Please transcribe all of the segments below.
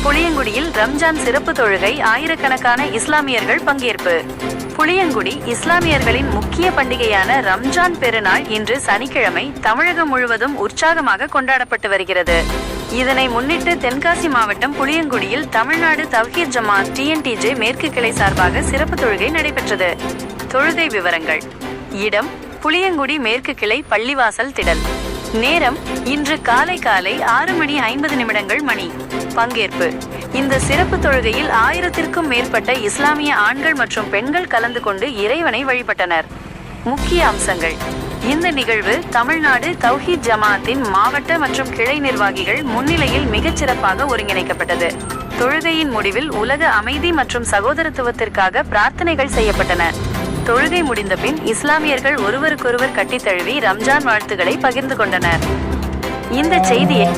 புளியங்குடியில் ரம்ஜான் சிறப்பு தொழுகை, ஆயிரக்கணக்கான இஸ்லாமியர்கள் பங்கேற்பு. புளியங்குடி இஸ்லாமியர்களின் முக்கிய பண்டிகையான ரம்ஜான் பெருநாள் இன்று சனிக்கிழமை தமிழகம் முழுவதும் உற்சாகமாக கொண்டாடப்பட்டு வருகிறது. இதனை முன்னிட்டு தென்காசி மாவட்டம் புளியங்குடியில் தமிழ்நாடு தவ்ஹீத் ஜமாத் TNTJ மேற்கு கிளை சார்பாக சிறப்பு தொழுகை நடைபெற்றது. தொழுகை விவரங்கள். இடம்: புளியங்குடி மேற்கு கிளை பள்ளிவாசல் திடல். நேரம்: இன்று காலை 6:50 மணி. பங்கேற்பு: இந்த சிறப்பு தொழுகையில் 1000த்திற்கும் மேற்பட்ட இஸ்லாமிய ஆண்கள் மற்றும் பெண்கள் கலந்து கொண்டு இறைவனை வழிபட்டனர். முக்கிய அம்சங்கள். இந்த நிகழ்வு தமிழ்நாடு தவ்ஹீத் ஜமாஅத்தின் மாவட்ட மற்றும் கிளை நிர்வாகிகள் முன்னிலையில் மிகச்சிறப்பாக ஒருங்கிணைக்கப்பட்டது. தொழுகையின் முடிவில் உலக அமைதி மற்றும் சகோதரத்துவத்திற்காக பிரார்த்தனைகள் செய்யப்பட்டன. தொழுகை முடிந்த பின் இஸ்லாமியர்கள் ஒருவருக்கொருவர் கட்டித் தழுவி ரம்ஜான் வாழ்த்துக்களை பகிர்ந்து கொண்டனர். இந்த செய்தியை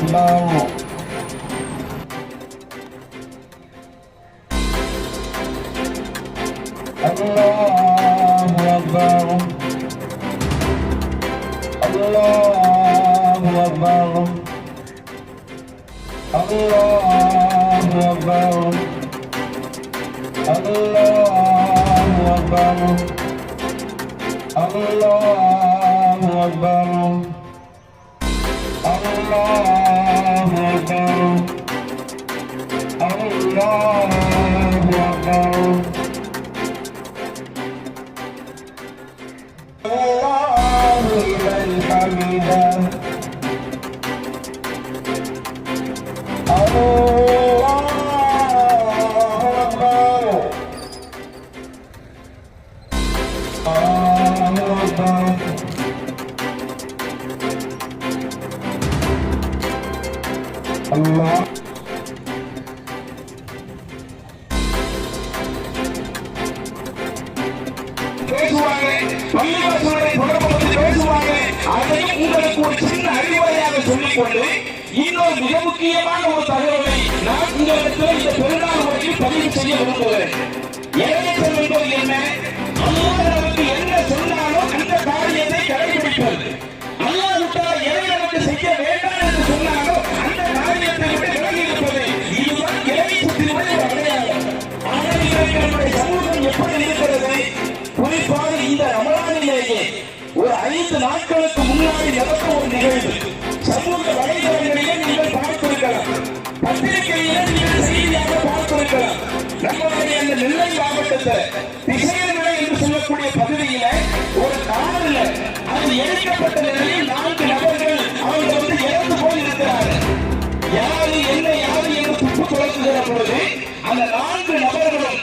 இன்னொரு மிக முக்கியமான ஒரு தகவலை நான் உங்களிடத்தில் இந்த பெருநாள் முறையில் பதிவு செய்ய விரும்புகிறேன். என்ன? அல்லாஹ் நமக்கு என்ன சொன்னாலும் அந்த காரியத்தை கடைபிடிப்பது. அல்லாஹ் விட்டால் எதை நமக்கு செய்ய வேண்டாம் என்று சொன்னாலும் அந்த காரியத்தை விட்டு விலகி இருப்பது. இதுதான் இறைவனுடைய அடையாளம். ஆனால் நம்முடைய சமூகம் எப்படி இருக்கிறது? குறிப்பாக இந்த ரமலானிலேயே ஒரு 5 நாட்களுக்கு முன்னாடி நடக்கும் ஒரு நிகழ்வு சமூக வலைதளங்களிலே நீங்கள் பார்த்திருக்கலாம், பத்திரிகையிலே நீங்கள் செய்தியாக பார்த்திருக்கலாம். நம்மளுடைய அந்த நெல்லை மாவட்டத்தில் திசையர்களை என்று சொல்லக்கூடிய பகுதியில ஒரு காரில் அது எடுக்கப்பட்ட நிலையில் 4 நபர்கள் அவங்க இறந்து போயிருக்கிறார்கள். யாரு என்ன யாரு என்று துப்பு துளக்குகிற பொழுது அந்த 4 நபர்களும்